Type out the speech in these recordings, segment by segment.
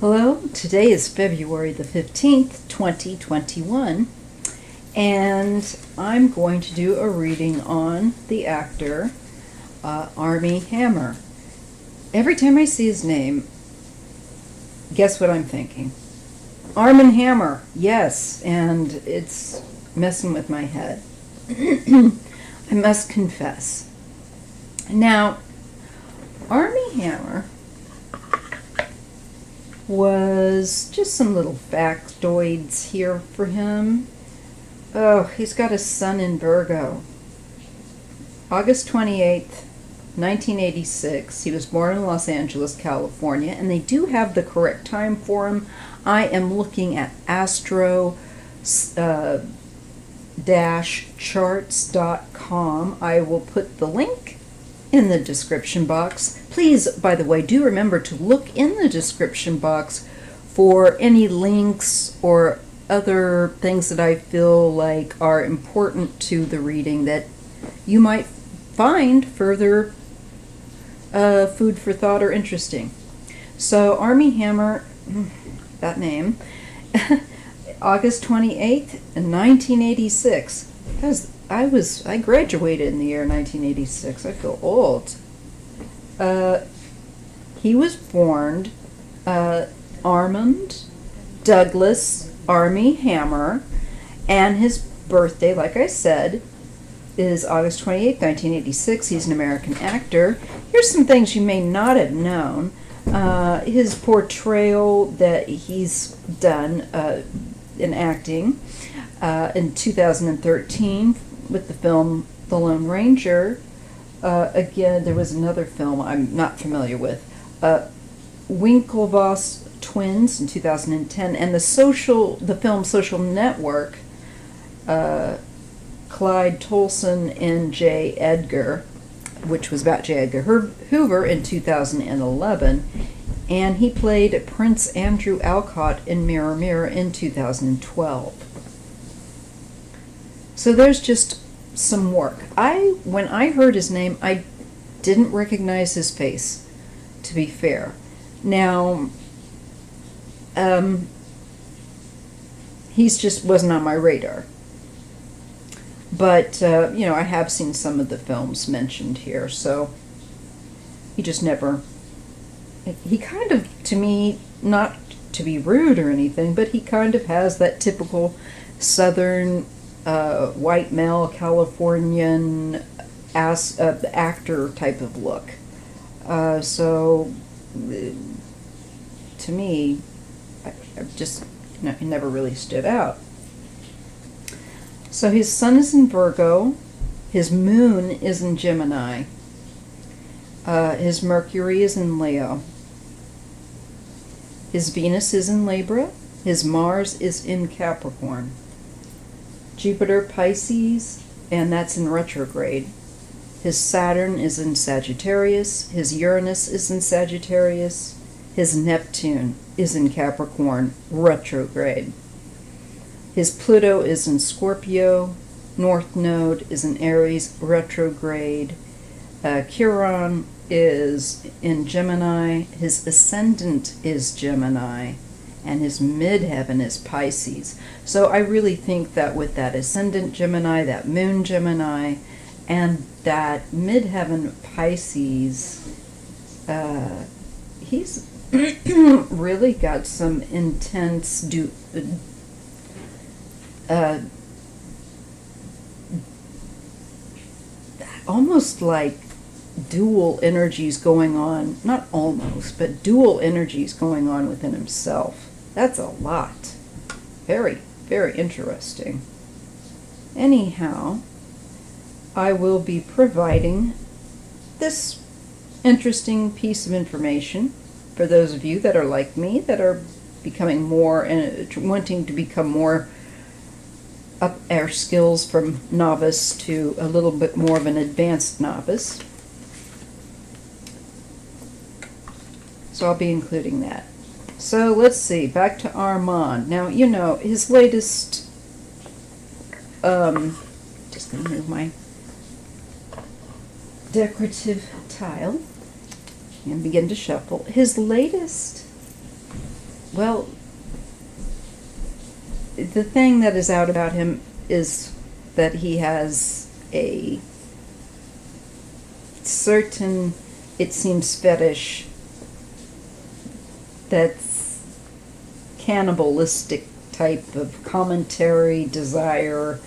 Hello, today is February the 15th, 2021, and I'm going to do a reading on the actor Armie Hammer. Every time I see his name, guess what I'm thinking? Armand Hammer, yes, and it's messing with my head. I must confess. Now, Armie Hammer was just some little factoids here for him. Oh, he's got a son in Virgo. August 28th, 1986. He was born in Los Angeles, California, and they do have the correct time for him. I am looking at charts.com. I will put the link in the description box. Please, by the way, do remember to look in the description box for any links or other things that I feel like are important to the reading that you might find further food for thought or interesting. So Armie Hammer, that name, August 28th, 1986. I graduated in the year 1986. I feel old. He was born Armand Douglas Armie Hammer, and his birthday, like I said, is August 28th, 1986. He's an American actor. Here's some things you may not have known. His portrayal that he's done in acting in 2013 with the film The Lone Ranger. Again, there was another film I'm not familiar with, Winklevoss Twins in 2010, and the film Social Network, Clyde Tolson and J. Edgar, which was about J. Edgar Hoover in 2011, and he played Prince Andrew Alcott in Mirror Mirror in 2012. So there's just some work. When I heard his name, I didn't recognize his face, to be fair. Now, he's just wasn't on my radar. But, I have seen some of the films mentioned here, so he just never... He kind of, to me, not to be rude or anything, but he kind of has that typical Southern white male Californian actor type of look. So, to me, I just, it never really stood out. So his sun is in Virgo, his moon is in Gemini, his Mercury is in Leo, his Venus is in Libra, his Mars is in Capricorn, Jupiter Pisces, and that's in retrograde. His Saturn is in Sagittarius, his Uranus is in Sagittarius, his Neptune is in Capricorn, retrograde. His Pluto is in Scorpio, North Node is in Aries, retrograde. Chiron is in Gemini, his Ascendant is Gemini, and his midheaven is Pisces. So I really think that with that Ascendant Gemini, that Moon Gemini, and that midheaven Pisces, he's really got some intense almost like dual energies going on, not almost, but dual energies going on within himself. That's a lot. Very, very interesting. Anyhow, I will be providing this interesting piece of information for those of you that are like me, that are becoming more and wanting to become more up our skills from novice to a little bit more of an advanced novice. So I'll be including that. So let's see, back to Armand. Now, his latest, just going to move my decorative tile and begin to shuffle. His latest well, the thing that is out about him is that he has a certain, it seems, fetish that's cannibalistic type of commentary, desire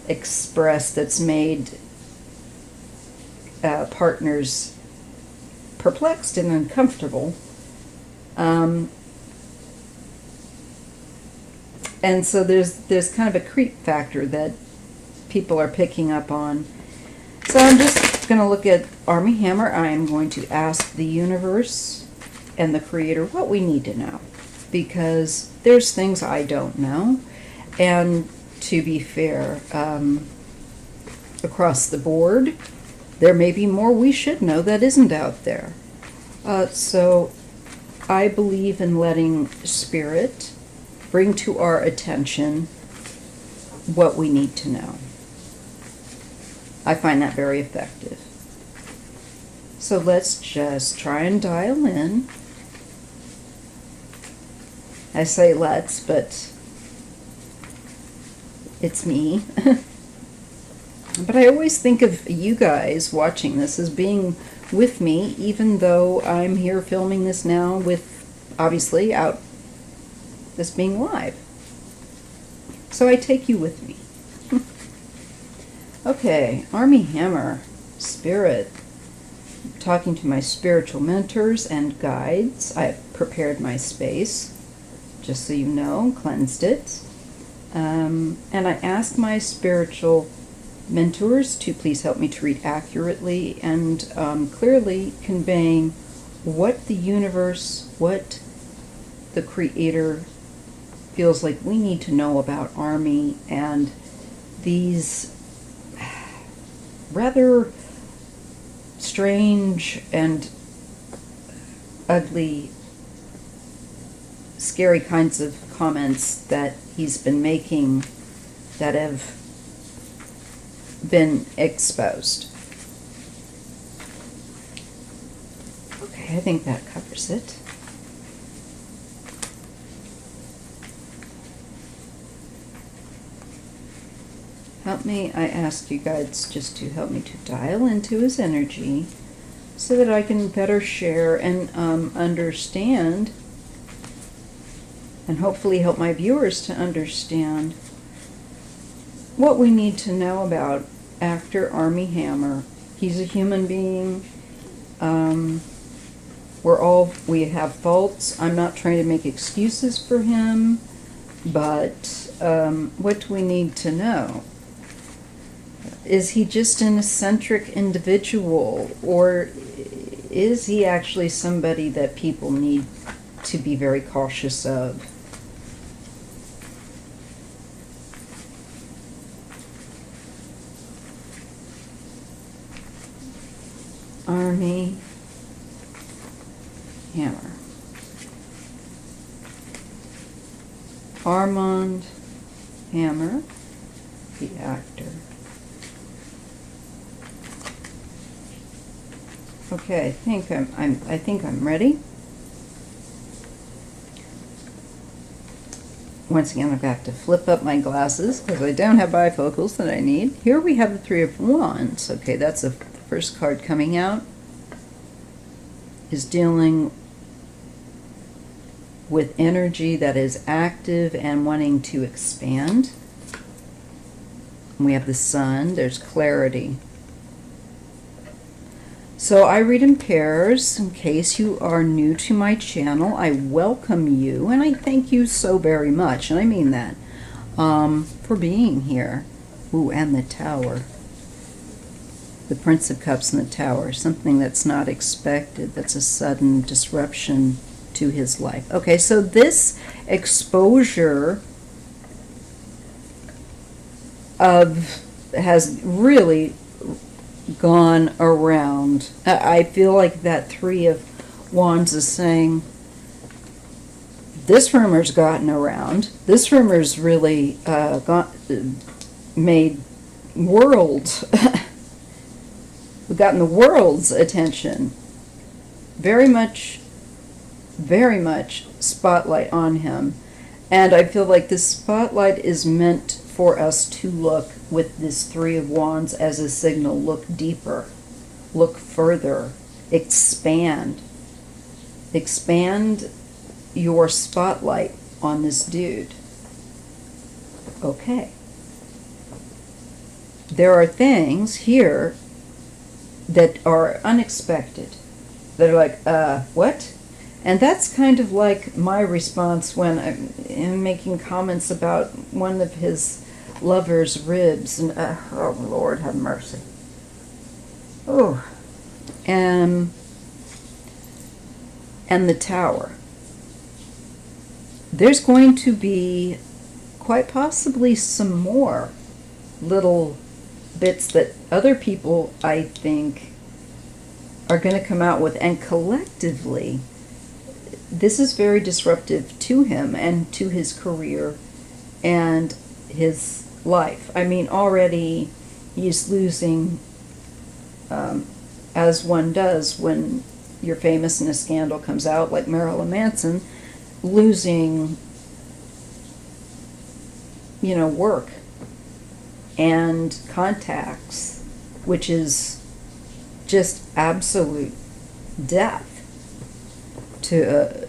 expressed, that's made partners perplexed and uncomfortable. And so there's kind of a creep factor that people are picking up on. So I'm just going to look at Armie Hammer. I am going to ask the universe and the Creator what we need to know, because there's things I don't know. And to be fair, across the board, there may be more we should know that isn't out there. So I believe in letting Spirit bring to our attention what we need to know. I find that very effective. So let's just try and dial in. I say let's, but it's me. But I always think of you guys watching this as being with me, even though I'm here filming this now with, obviously, out this being live. So I take you with me. Okay, Armie Hammer, Spirit. Talking to my spiritual mentors and guides. I've prepared my space, just so you know, cleansed it. And I asked my spiritual mentors to please help me to read accurately and clearly conveying what the universe, what the Creator feels like we need to know about Armie and these rather strange and ugly, scary kinds of comments that he's been making that have been exposed. Okay, I think that covers it. Help me, I ask you guys just to help me to dial into his energy so that I can better share and understand, and hopefully help my viewers to understand what we need to know about actor Armie Hammer. He's a human being. We have faults. I'm not trying to make excuses for him, but what do we need to know? Is he just an eccentric individual, or is he actually somebody that people need to be very cautious of? Armie Hammer. Armand Hammer, the actor. Okay, I think I'm ready. Once again, I've got to flip up my glasses because I don't have bifocals that I need. Here we have the Three of Wands. Okay, that's the first card coming out. Is dealing with energy that is active and wanting to expand. We have the Sun. There's clarity. So I read in pairs. In case you are new to my channel, I welcome you, and I thank you so very much, and I mean that, for being here. Ooh, and the Tower. The Prince of Cups and the Tower. Something that's not expected, that's a sudden disruption to his life. Okay, so this exposure has really gone around. I feel like that Three of Wands is saying, this rumor's gotten around. This rumor's really made world, we've gotten the world's attention. Very much very much spotlight on him. And I feel like this spotlight is meant for us to look with this Three of Wands as a signal. Look deeper, look further, expand. Expand your spotlight on this dude. Okay. There are things here that are unexpected. That are like, what? And that's kind of like my response when I'm making comments about one of his lover's ribs. And, oh, Lord, have mercy. Oh. And the Tower. There's going to be quite possibly some more little bits that other people, I think, are going to come out with. And collectively, this is very disruptive to him and to his career and his life. I mean, already he's losing, as one does when you're famous and a scandal comes out, like Marilyn Manson, losing, work and contacts, which is just absolute death to,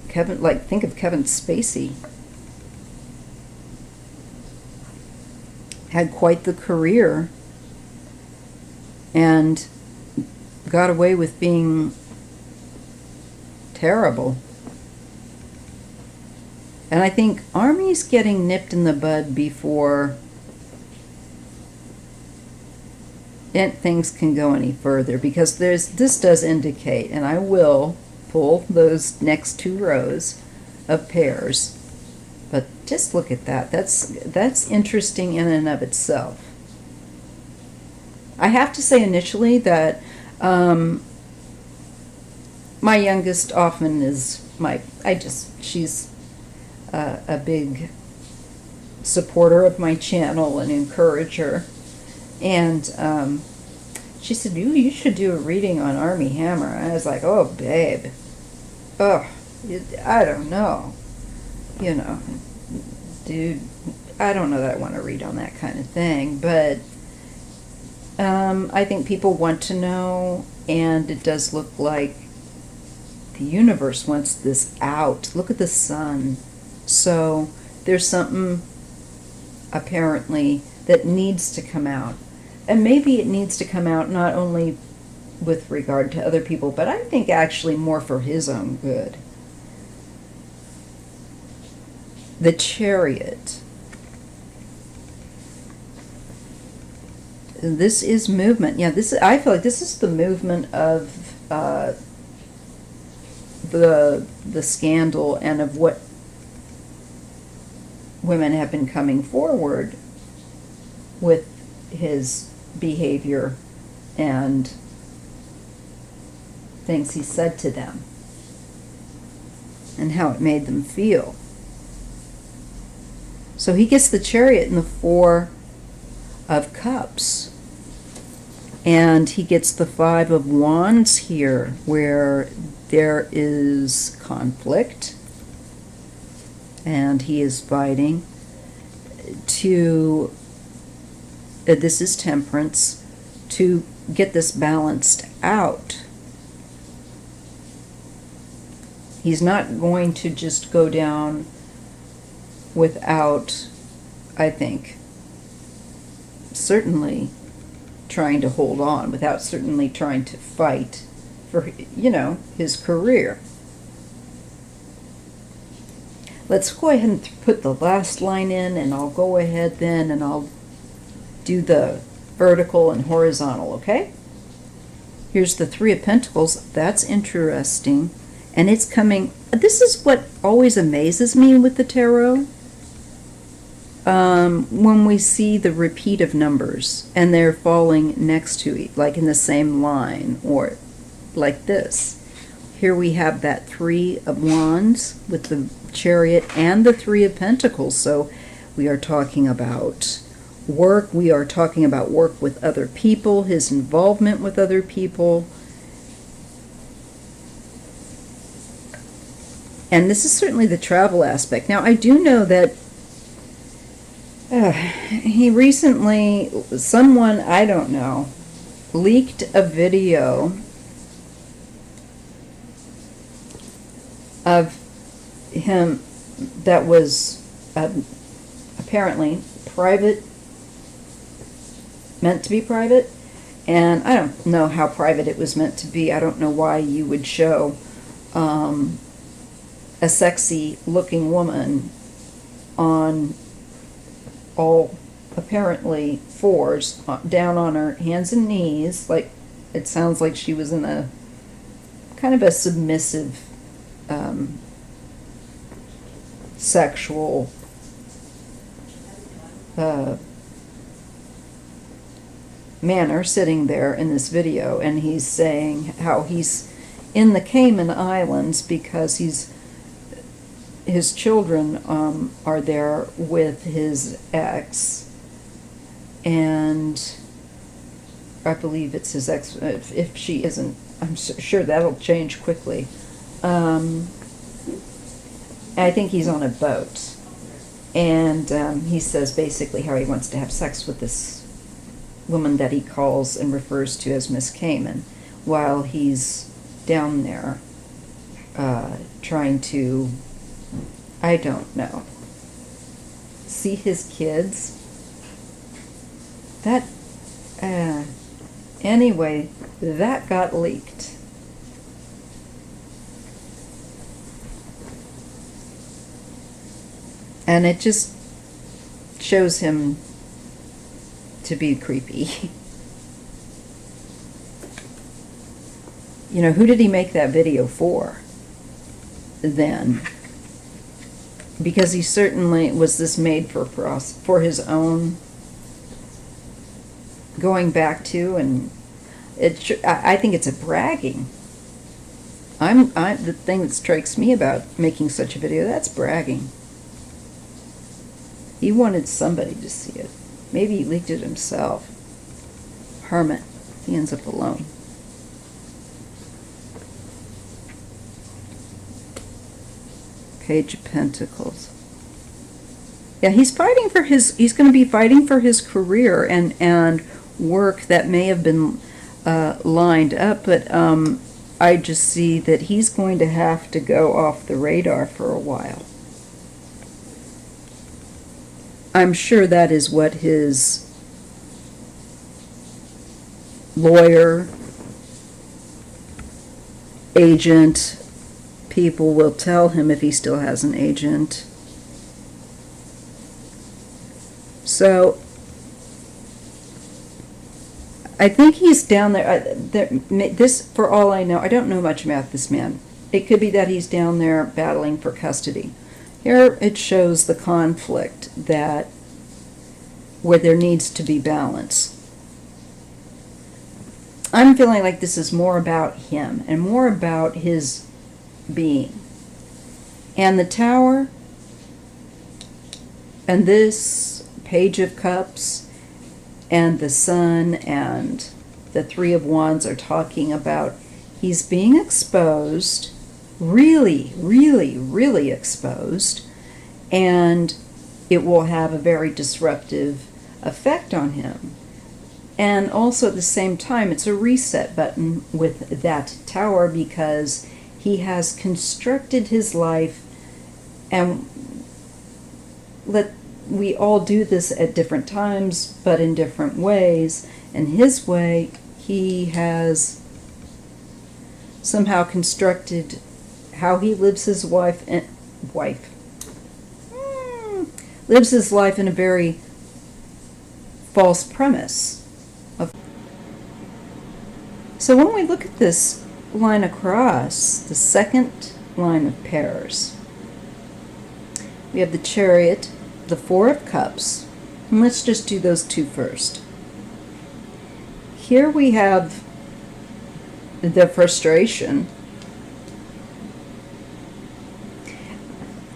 Kevin, like, think of Kevin Spacey. Had quite the career and got away with being terrible. And I think Armie's getting nipped in the bud before things can go any further, because this does indicate, and I will pull those next two rows of pairs, but just look at that. That's interesting in and of itself. I have to say initially that my youngest often is she's a big supporter of my channel and encourager. And she said, you should do a reading on Armie Hammer. And I was like, oh, babe. Oh, I don't know. Dude, I don't know that I want to read on that kind of thing. But I think people want to know, and it does look like the universe wants this out. Look at the sun. So there's something apparently that needs to come out. And maybe it needs to come out not only with regard to other people, but I think actually more for his own good. The Chariot. This is movement. Yeah, I feel like this is the movement of the scandal and of what women have been coming forward with his behavior and things he said to them and how it made them feel. So he gets the Chariot in the Four of Cups, and he gets the Five of Wands here, where there is conflict and he is fighting to this is Temperance, to get this balanced out. He's not going to just go down without, I think, certainly trying to hold on, without certainly trying to fight for, his career. Let's go ahead and put the last line in, and I'll go ahead then and I'll do the vertical and horizontal, okay? Here's the Three of Pentacles. That's interesting. And it's coming, this is what always amazes me with the tarot. When we see the repeat of numbers and they're falling next to each, like in the same line, or like this. Here we have that Three of Wands with the Chariot and the Three of Pentacles. So we are talking about work, we are talking about work with other people, his involvement with other people. And this is certainly the travel aspect. Now, I do know that he recently, someone, I don't know, leaked a video of him that was apparently private, meant to be private, and I don't know how private it was meant to be. I don't know why you would show a sexy looking woman on all apparently fours, down on her hands and knees, like it sounds like she was in a kind of a submissive sexual manner, sitting there in this video, and he's saying how he's in the Cayman Islands because his children are there with his ex, and I believe it's his ex. If she isn't, I'm sure that'll change quickly. I think he's on a boat, and he says basically how he wants to have sex with this woman that he calls and refers to as Miss Cayman while he's down there trying to, I don't know, see his kids. That, anyway, that got leaked. And it just shows him to be creepy. You know, who did he make that video for then? Because he certainly, was this made for his own going back to, and I think it's a bragging. The thing that strikes me about making such a video, that's bragging. He wanted somebody to see it. Maybe he leaked it himself. Hermit. He ends up alone. Page of Pentacles. Yeah, he's going to be fighting for his career and work that may have been lined up, but I just see that he's going to have to go off the radar for a while. I'm sure that is what his lawyer, agent, people will tell him if he still has an agent. So I think he's down there. This, for all I know, I don't know much about this man. It could be that he's down there battling for custody. Here it shows the conflict where there needs to be balance. I'm feeling like this is more about him and more about his being. And the Tower and this Page of Cups and the Sun and the Three of Wands are talking about he's being exposed, really, really, really exposed, and it will have a very disruptive effect on him. And also at the same time, it's a reset button with that Tower because he has constructed his life, and we all do this at different times, but in different ways. And his way, he has somehow constructed how he lives his lives his life in a very false premise. So when we look at this line across, the second line of pairs, we have the Chariot, the Four of Cups, and let's just do those two first. Here we have the frustration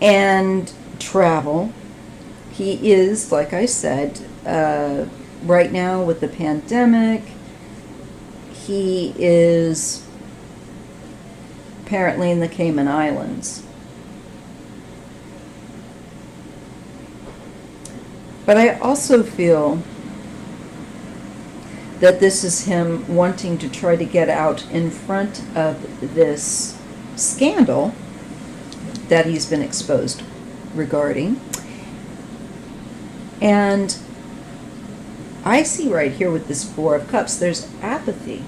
and travel. He is, like I said, right now with the pandemic, he is apparently in the Cayman Islands. But I also feel that this is him wanting to try to get out in front of this scandal that he's been exposed regarding. And I see right here with this Four of Cups, there's apathy.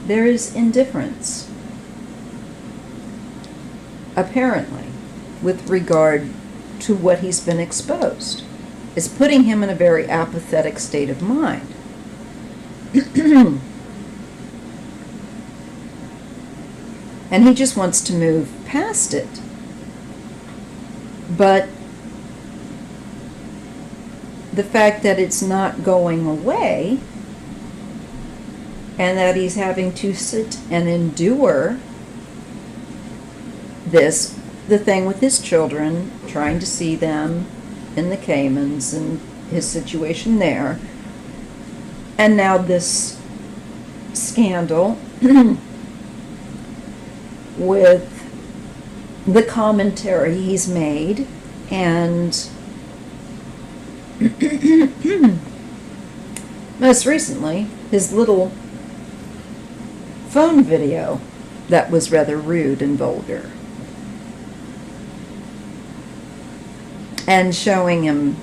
There is indifference, apparently, with regard to what he's been exposed. It's putting him in a very apathetic state of mind. And he just wants to move past it. But the fact that it's not going away, and that he's having to sit and endure this, the thing with his children, trying to see them in the Caymans and his situation there, and now this scandal with the commentary he's made, and most recently his little phone video that was rather rude and vulgar, and showing him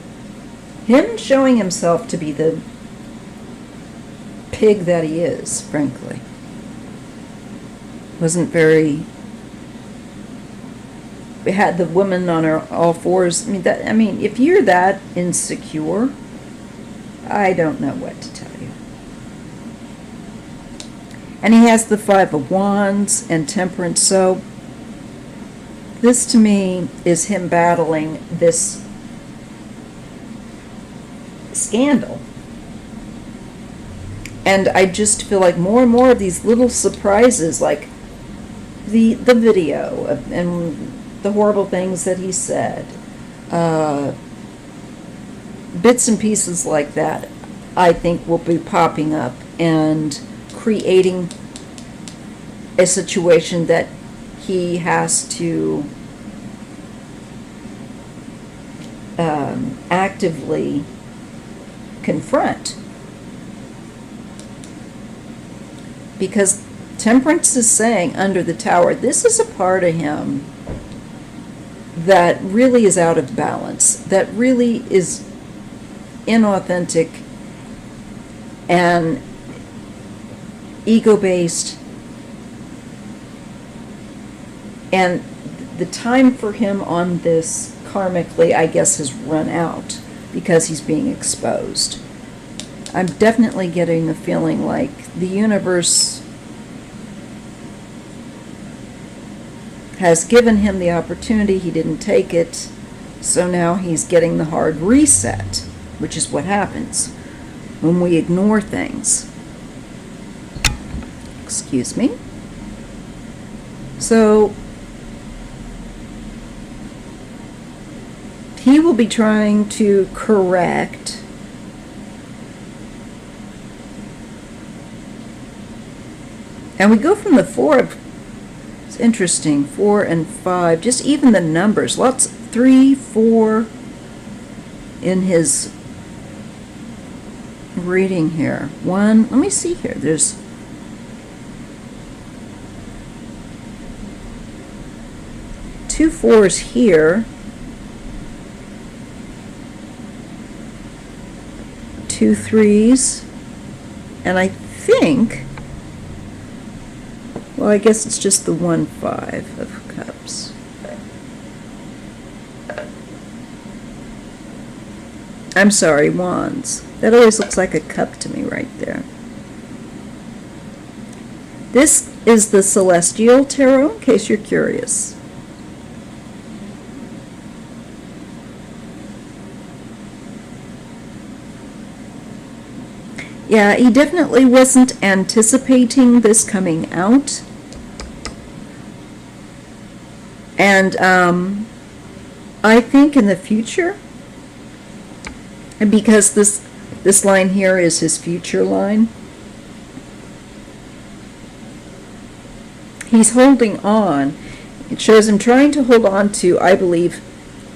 showing himself to be the pig that he is, frankly. Wasn't very. We had the woman on her all fours. I mean, if you're that insecure, I don't know what to tell you. And he has the Five of Wands and Temperance. So this to me is him battling this scandal. And I just feel like more and more of these little surprises, like the video and the horrible things that he said, bits and pieces like that, I think will be popping up and creating a situation that he has to actively confront. Because Temperance is saying under the Tower, this is a part of him that really is out of balance, that really is inauthentic and ego-based, and the time for him on this karmically, I guess, has run out because he's being exposed. I'm definitely getting the feeling like the universe has given him the opportunity, he didn't take it, so now he's getting the hard reset, which is what happens when we ignore things. Excuse me. So he will be trying to correct and we go from the Four of, it's interesting, 4 and 5, just even the numbers, lots, 3, 4 in his reading here. 1, let me see here, there's two 4s here, 2 3s, and I think, well, I guess it's just the 1 5 of Cups. I'm sorry, Wands. That always looks like a cup to me right there. This is the Celestial Tarot, in case you're curious. Yeah, he definitely wasn't anticipating this coming out. And I think in the future, and because this line here is his future line, he's holding on. It shows him trying to hold on to, I believe,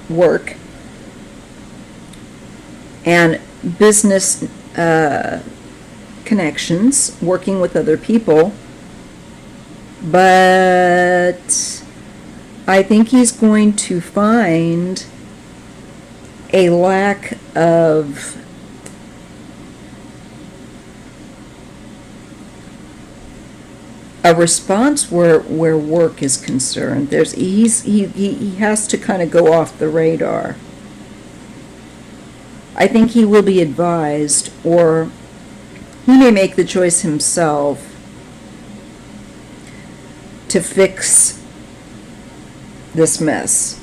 work and business connections, working with other people. But I think he's going to find a lack of a response where work is concerned. He has to kind of go off the radar. I think he will be advised, or he may make the choice himself to fix this mess.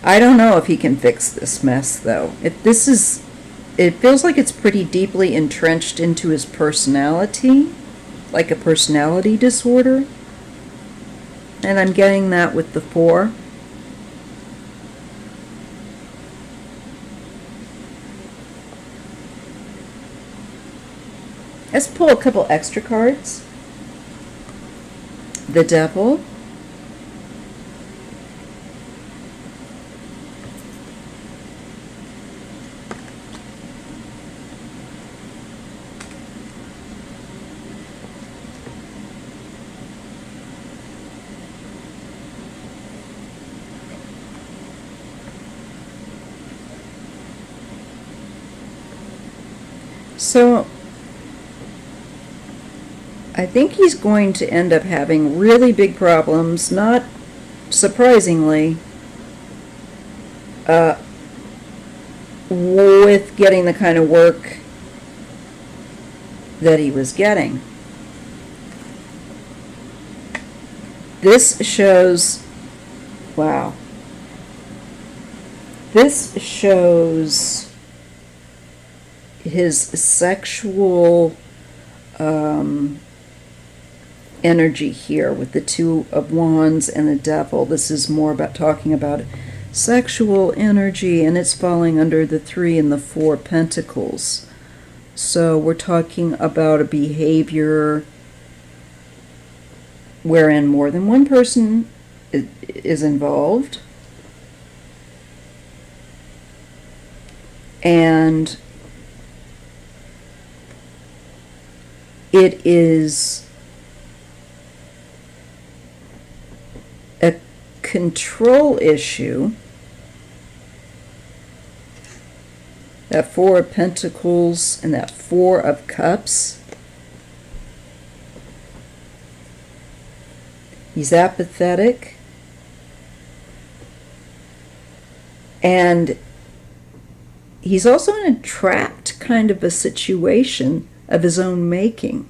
I don't know if he can fix this mess, though. It feels like it's pretty deeply entrenched into his personality, like a personality disorder. And I'm getting that with the 4. Let's pull a couple extra cards. The Devil. So I think he's going to end up having really big problems, not surprisingly, with getting the kind of work that he was getting. This shows, wow, this shows his sexual energy here with the 2 of Wands and the Devil. This is more about talking about sexual energy, and it's falling under the 3 and the 4 Pentacles. So we're talking about a behavior wherein more than one person is involved, and it is a control issue. That 4 of Pentacles and that 4 of Cups. He's apathetic. And he's also in a trapped kind of a situation of his own making.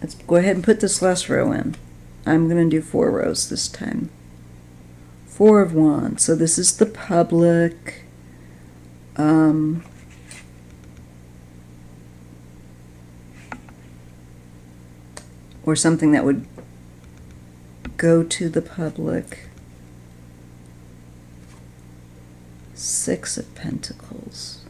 Let's go ahead and put this last row in. I'm going to do 4 rows this time. 4 of Wands. So this is the public. Or something that would go to the public. 6 of Pentacles.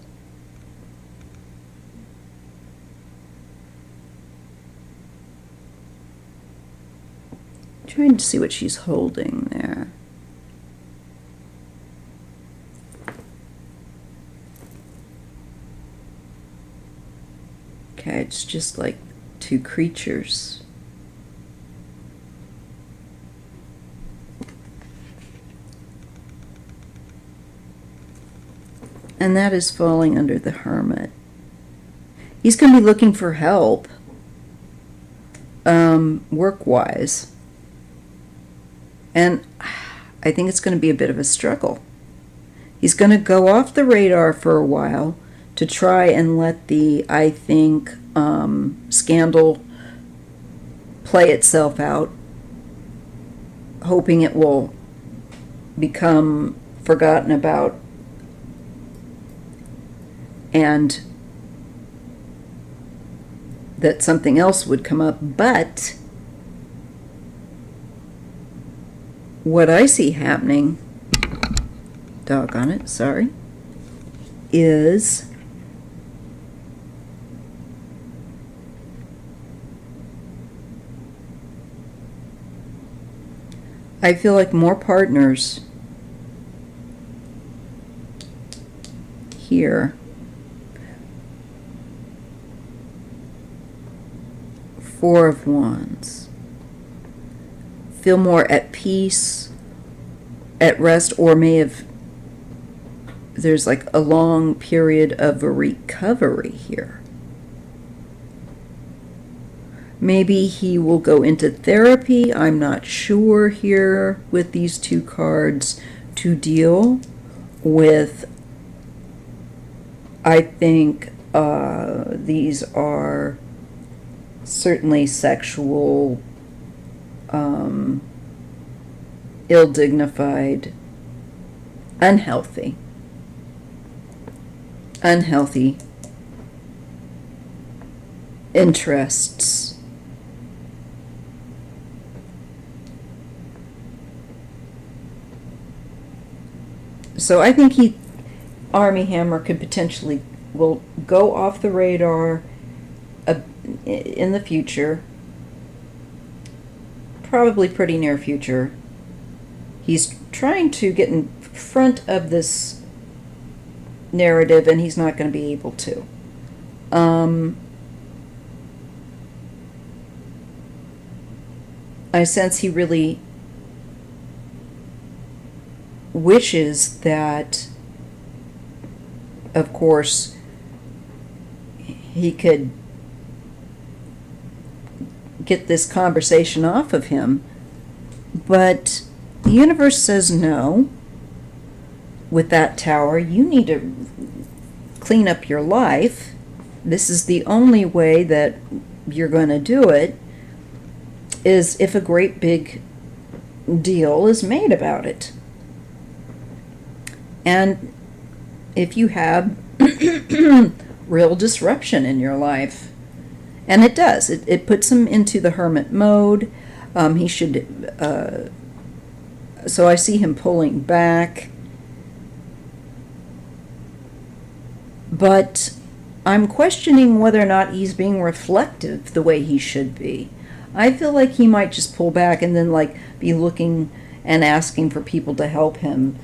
Trying to see what she's holding there. Okay, it's just like 2 creatures. And that is falling under the Hermit. He's going to be looking for help, work-wise. And I think it's going to be a bit of a struggle. He's going to go off the radar for a while to try and let the, I think, scandal play itself out, hoping it will become forgotten about and that something else would come up, but what I see happening, doggone it, sorry, is I feel like more partners here. Four of Wands. Feel more at peace, at rest, or may have, there's like a long period of a recovery here. Maybe he will go into therapy. I'm not sure here with these two cards to deal with. I think these are certainly sexual, ill-dignified, unhealthy interests. So I think Armie Hammer could potentially will go off the radar in the future, probably pretty near future. He's trying to get in front of this narrative, and he's not going to be able to. I sense he really wishes that, of course, he could get this conversation off of him, but the universe says no. With that Tower, you need to clean up your life. This is the only way that you're going to do it, is if a great big deal is made about it. And if you have real disruption in your life, and it does, it puts him into the hermit mode. He should, so I see him pulling back. But I'm questioning whether or not he's being reflective the way he should be. I feel like he might just pull back and then like be looking and asking for people to help him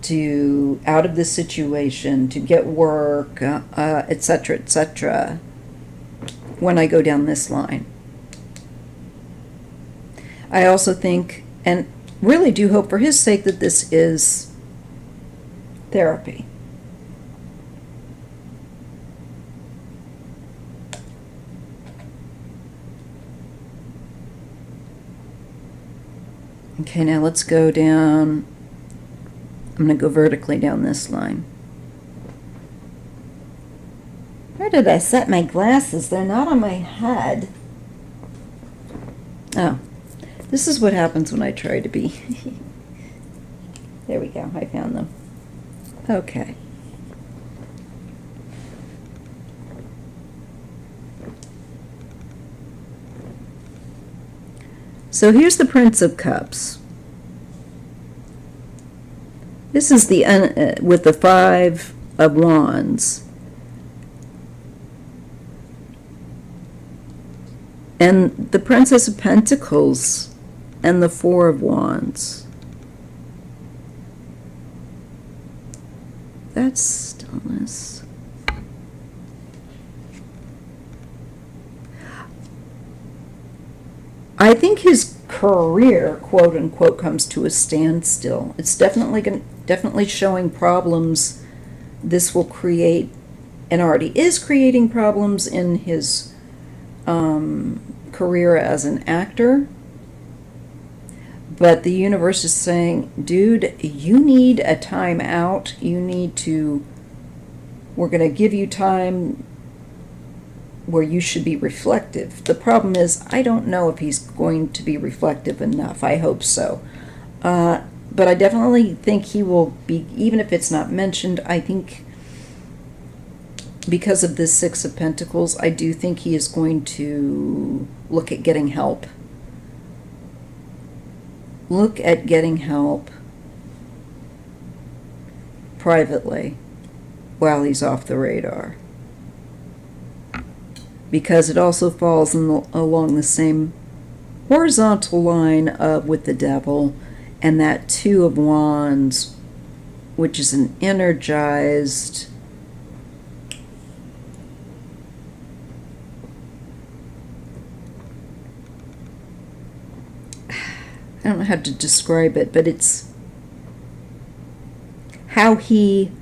to out of this situation, to get work, etc., etc., when I go down this line. I also think, and really do hope for his sake, that this is therapy. Okay, now let's go down. I'm going to go vertically down this line. Where did I set my glasses? They're not on my head. Oh, this is what happens when I try to be. There we go, I found them. Okay. So here's the Prince of Cups. This is the with the Five of Wands. And the Princess of Pentacles and the Four of Wands. That's stillness. I think his career, quote unquote, comes to a standstill. It's definitely showing problems. This will create, and already is creating, problems in his career as an actor. But the universe is saying, dude, you need a time out. You need to, we're going to give you time where you should be reflective. The problem is, I don't know if he's going to be reflective enough. I hope so. But I definitely think he will be, even if it's not mentioned, I think because of this Six of Pentacles, I do think he is going to look at getting help. Look at getting help privately while he's off the radar. Because it also falls along the same horizontal line of with the Devil and that Two of Wands, which is an energized, I don't know how to describe it, but it's how he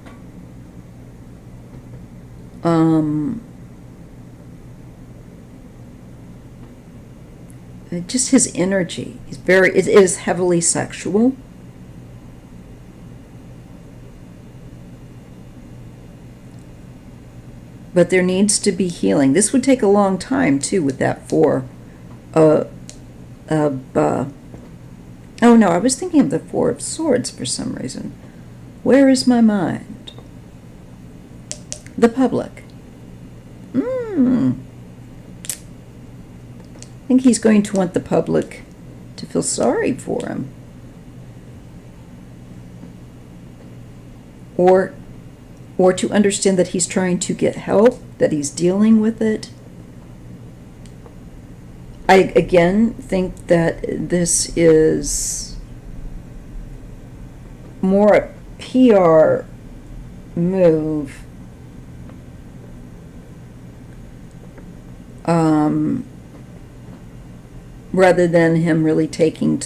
just his energy. It is heavily sexual. But there needs to be healing. This would take a long time too with that Four of oh no, I was thinking of the Four of Swords for some reason. Where is my mind? The public. I think he's going to want the public to feel sorry for him. Or to understand that he's trying to get help, that he's dealing with it. I again think that this is more a PR move rather than him really taking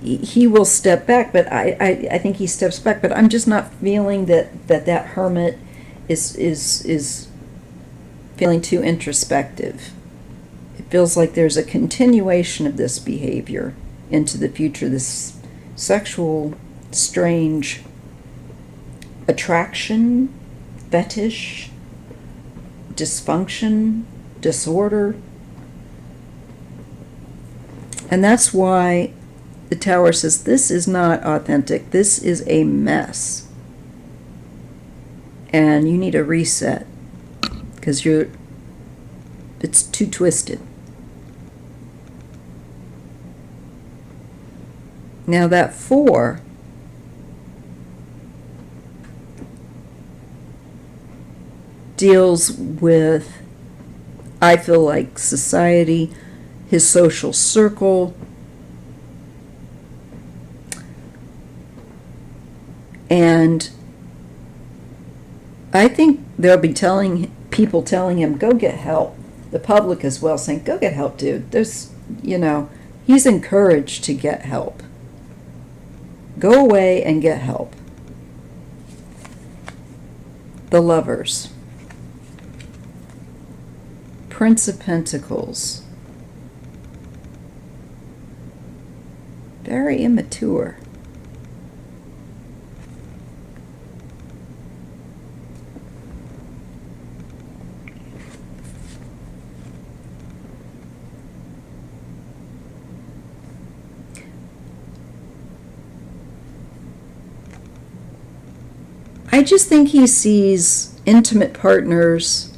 he will step back, but I think he steps back, but I'm just not feeling that Hermit is feeling too introspective. It feels like there's a continuation of this behavior into the future, this sexual, strange attraction, fetish, dysfunction, disorder. And that's why the Tower says this is not authentic. This is a mess. And you need a reset because it's too twisted. Now that Four deals with, I feel like, society, his social circle, and I think they'll be people telling him, go get help. The public as well saying, go get help, dude. There's, he's encouraged to get help. Go away and get help. The Lovers. Prince of Pentacles. Very immature. I just think he sees intimate partners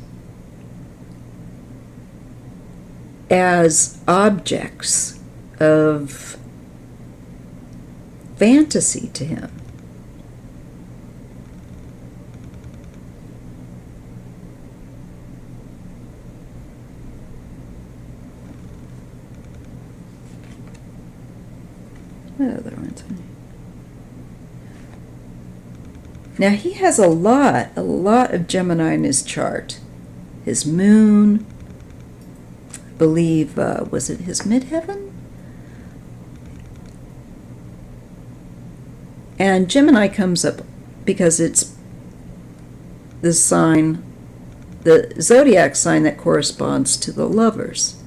as objects of fantasy to him. What other ones? Now he has a lot of Gemini in his chart. His moon, I believe, was it his midheaven? And Gemini comes up because it's the sign, the zodiac sign that corresponds to the Lovers.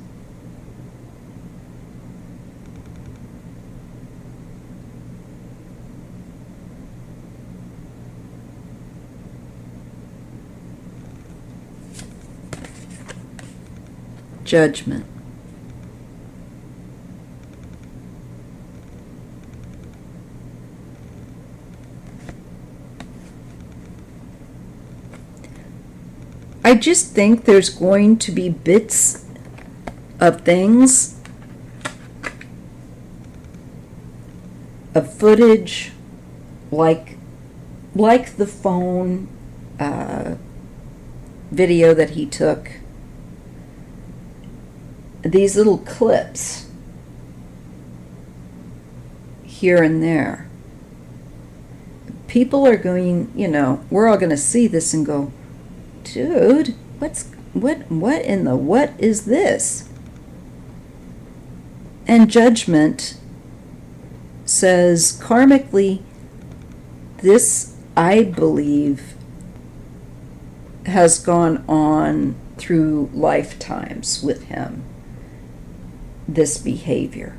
Judgment. I just think there's going to be bits of things, of footage, like the phone video that he took, these little clips here and there. People are going, we're all going to see this and go, dude, what in the what is this? And judgment says, karmically, this, I believe, has gone on through lifetimes with him, this behavior.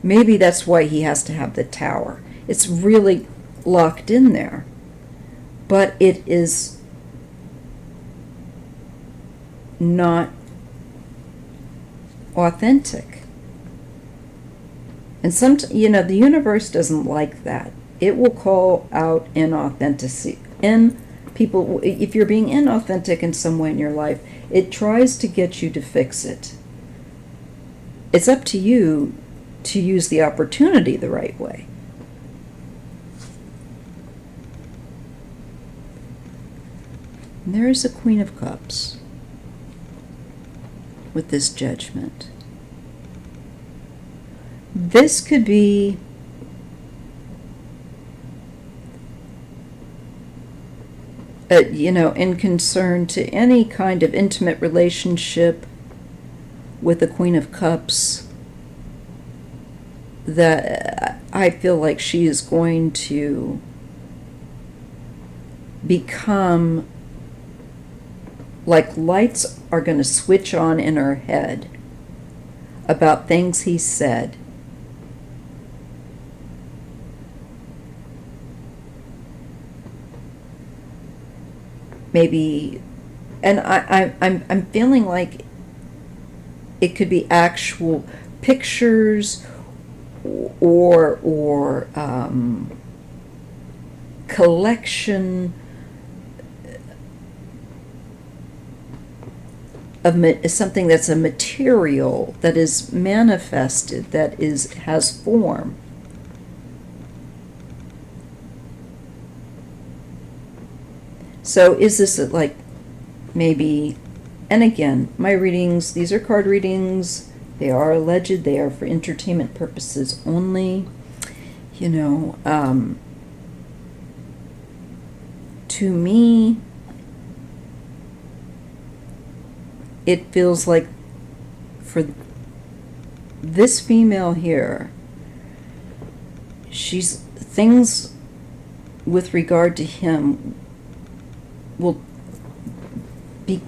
Maybe that's why he has to have the tower. It's really locked in there. But it is not authentic. And the universe doesn't like that. It will call out inauthenticity in people. If you're being inauthentic in some way in your life, it tries to get you to fix it. It's up to you to use the opportunity the right way. And there is a Queen of Cups with this judgment. This could be in concern to any kind of intimate relationship with the Queen of Cups, that I feel like she is going to become like lights are going to switch on in her head about things he said. Maybe, and I'm feeling like it could be actual pictures or collection of something that's a material that is manifested, that has form. So is this like maybe, and again, my readings, these are card readings, they are alleged, they are for entertainment purposes only, to me, it feels like for this female here, things with regard to him will be,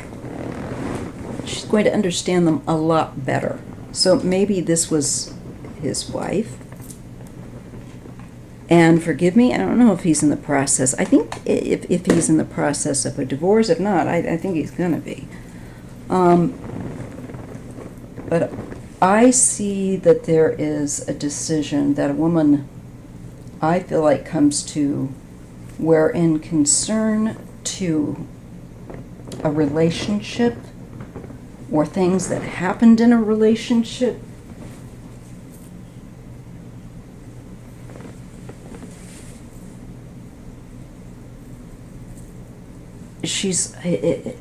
she's going to understand them a lot better. So maybe this was his wife. And forgive me, I don't know if he's in the process. I think if he's in the process of a divorce, if not, I think he's going to be. But I see that there is a decision that a woman, I feel like, comes to where in concern to a relationship or things that happened in a relationship,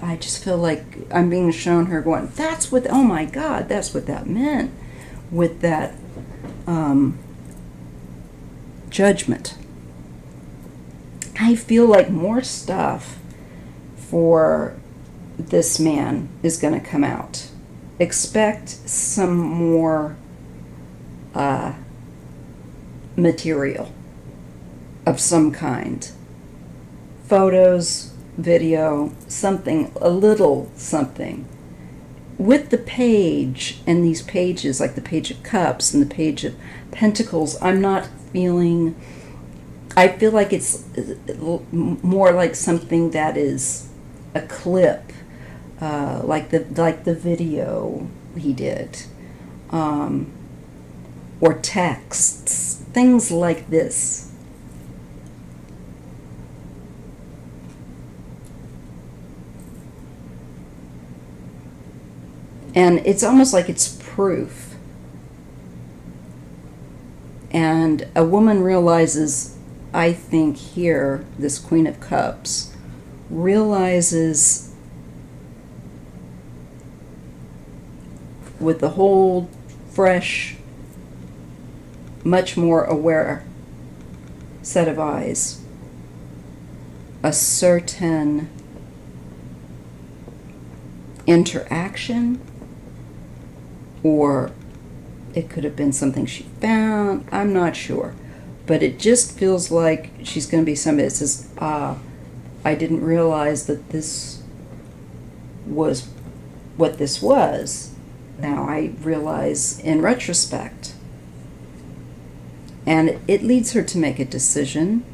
I just feel like I'm being shown her going, oh my God, that's what that meant with that judgment. I feel like more stuff for this man is going to come out. Expect some more material of some kind. Photos, video, something, a little something. With the page and these pages, like the Page of Cups and the Page of Pentacles, I feel like it's more like something that is a clip, like the video he did, or texts, things like this. And it's almost like it's proof. And a woman realizes, I think here, this Queen of Cups, realizes with the whole fresh, much more aware set of eyes, a certain interaction, or it could have been something she found, I'm not sure. But it just feels like she's going to be somebody that says, I didn't realize that this was what this was. Now I realize in retrospect. And it leads her to make a decision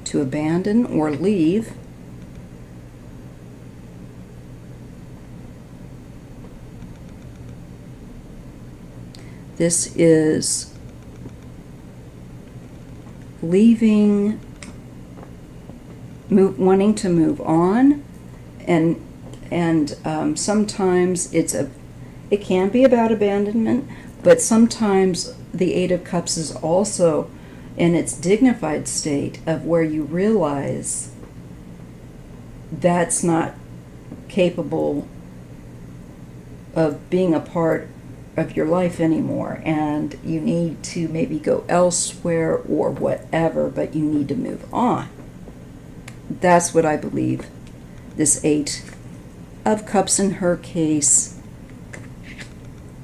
to abandon or leave. This is leaving, wanting to move on, and sometimes it can be about abandonment, but sometimes the Eight of Cups is also in its dignified state of where you realize that's not capable of being a part of your life anymore, and you need to maybe go elsewhere or whatever, but you need to move on. That's what I believe this Eight of Cups in her case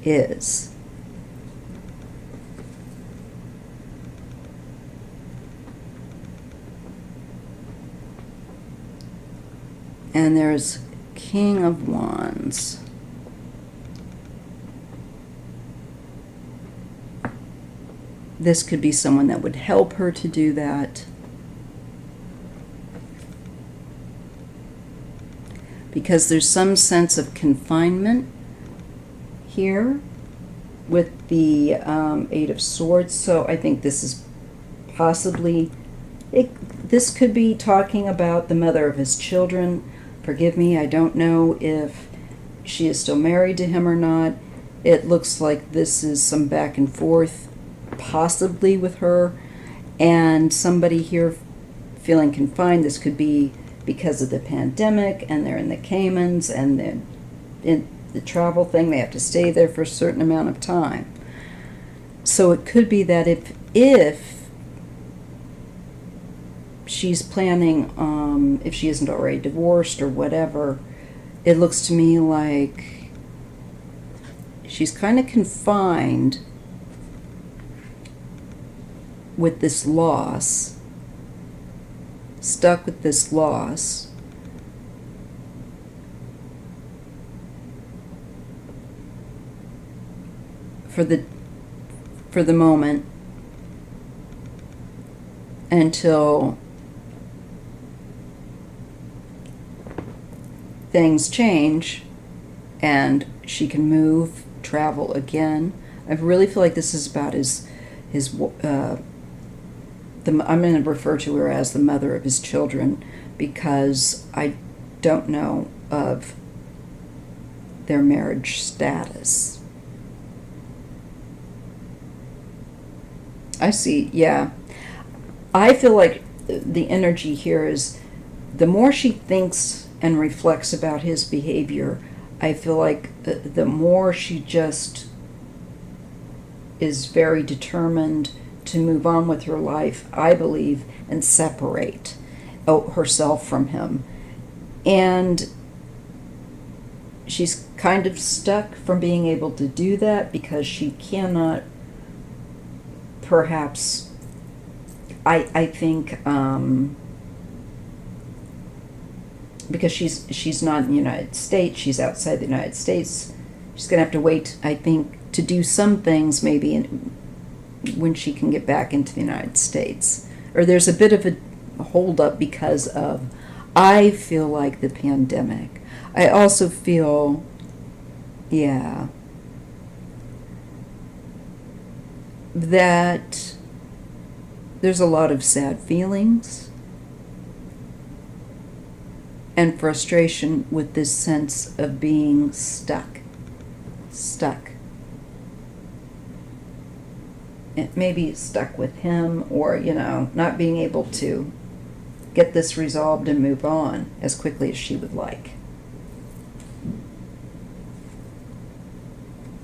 is. And there's King of Wands. This could be someone that would help her to do that. Because there's some sense of confinement here with the Eight of Swords. So I think this is possibly, this could be talking about the mother of his children. Forgive me, I don't know if she is still married to him or not. It looks like this is some back and forth, possibly with her and somebody here feeling confined. This could be because of the pandemic, and they're in the Caymans, and then in the travel thing, they have to stay there for a certain amount of time. So it could be that if she's planning, if she isn't already divorced or whatever, it looks to me like she's kind of confined with this loss, stuck with this loss, for the moment, until things change and she can move, travel again. I really feel like this is about I'm going to refer to her as the mother of his children, because I don't know of their marriage status. I see, yeah. I feel like the energy here is the more she thinks and reflects about his behavior, I feel like the more she just is very determined to move on with her life, I believe, and separate herself from him. And she's kind of stuck from being able to do that because she cannot, perhaps, I think, because she's not in the United States, she's outside the United States, she's going to have to wait, I think, to do some things maybe when she can get back into the United States. Or there's a bit of a hold up because of, I feel like, the pandemic. I also feel, yeah, that there's a lot of sad feelings and frustration with this sense of being stuck stuck. Maybe stuck with him, or, you know, not being able to get this resolved and move on as quickly as she would like.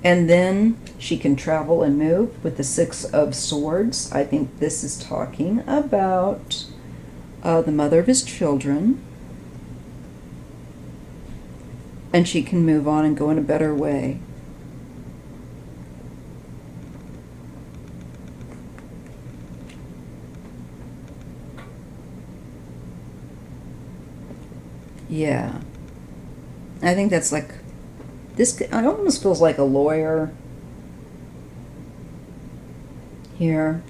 And then she can travel and move with the Six of Swords. I think this is talking about the mother of his children. And she can move on and go in a better way. Yeah. I think that's like, this, it almost feels like a lawyer here.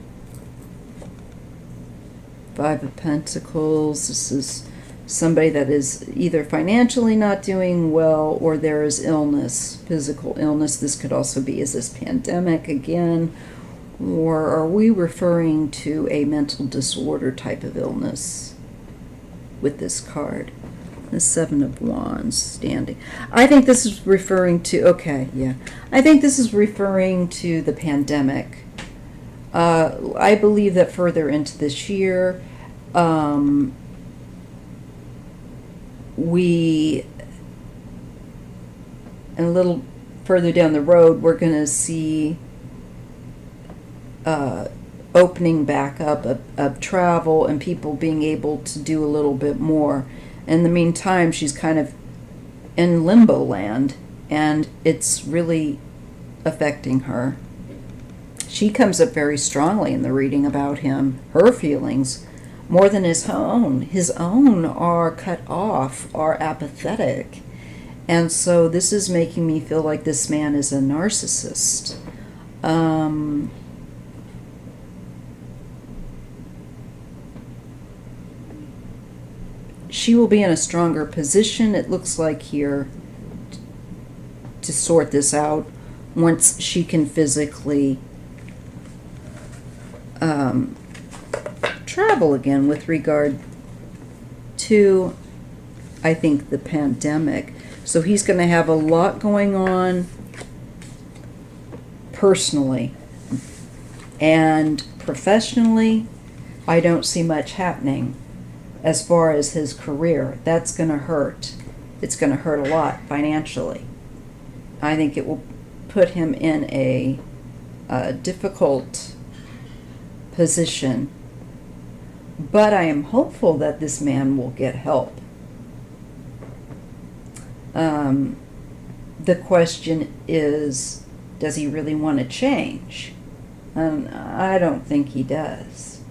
Five of Pentacles. This is somebody that is either financially not doing well, or there is illness, physical illness. This could also be, is this pandemic again? Or are we referring to a mental disorder type of illness with this card? The Seven of Wands standing. I think this is referring to, okay, yeah. I think this is referring to the pandemic. I believe that further into this year, we, and a little further down the road, we're going to see opening back up of travel and people being able to do a little bit more. In the meantime, she's kind of in limbo land, and it's really affecting her. She comes up very strongly in the reading about him, her feelings, more than his own. His own are cut off, are apathetic. And so this is making me feel like this man is a narcissist. She will be in a stronger position, it looks like here, to sort this out once she can physically travel again with regard to, I think, the pandemic. So he's going to have a lot going on personally, and professionally, I don't see much happening. As far as his career, that's going to hurt. It's going to hurt a lot financially. I think it will put him in a difficult position. But I am hopeful that this man will get help. The question is, does he really want to change? And I don't think he does.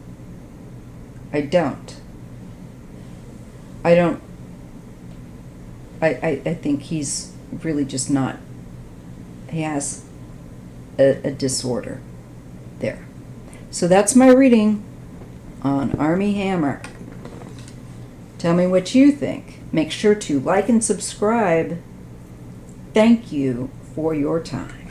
I don't. I think he's really just not, he has a disorder there. So that's my reading on Armie Hammer. Tell me what you think. Make sure to like and subscribe. Thank you for your time.